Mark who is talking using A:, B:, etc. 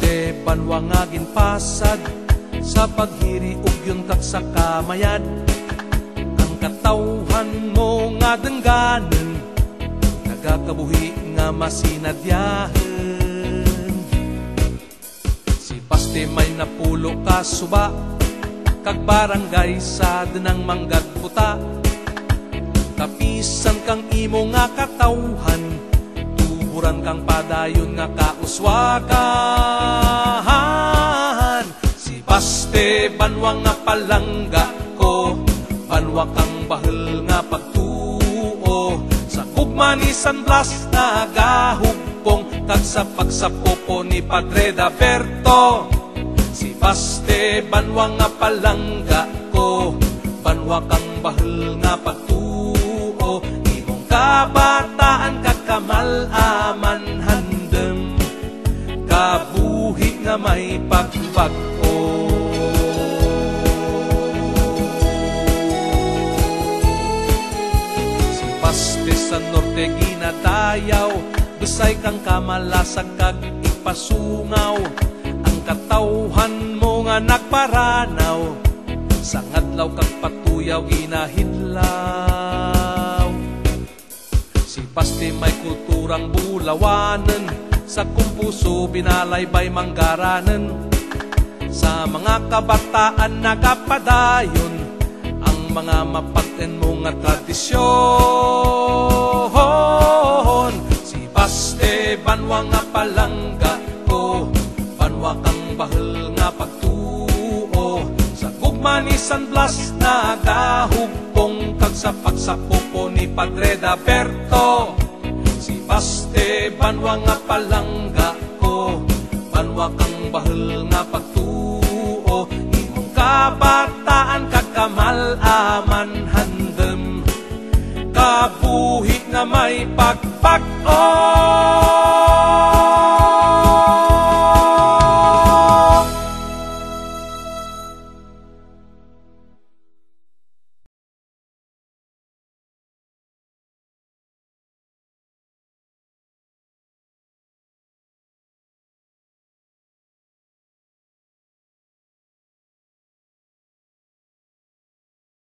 A: Baste banwa nga ginpasad sa paghiri ug yun kag sa kamayad. Ang katawhan mo nga dengganen nagakabuhi nga masinadyahen. Si Baste may napulo ka suba kag barangay sa denang manggad puta. Kapisan kang imo nga katawhan, tuburan kang padayon nga kauswagan. Si Baste banwa nga palangga ko, banwa kang bahel nga pagtuo. Sa gugma ni San Blas nagahugpong kag sa pagsapopo ni Padre Daberto. Si Baste banwa nga palangga ko, banwa kang bahel nga pagtuo. Imong kabataan kakamalaman handem, kabuhi nga may pagbag-o. Si Baste sa norte ginadayaw, besay kang kamalasag kag ipasungaw. Ang katawhan mo nga nagparanaw, sa ngadlaw kag patuyaw ginahidlaw. Si Baste may kulturang bulawanen, sa kumpuso binalaybay manggaranen. Sa mga kabataan nagapadayon ang mga mapag-en mo nga tradisyon. Si Baste banwa nga palangga ko, banwa kang bahel nga pagtuo. Sa gugma ni San Blas nagahugpong kag sa pagsapopo ni Padre Daberto. Si Baste banwa nga palangga ko, banwa kang bahel nga pagtuo. Imong kabataan kag kamalaman handem, kabuhi nga may pagpag-o.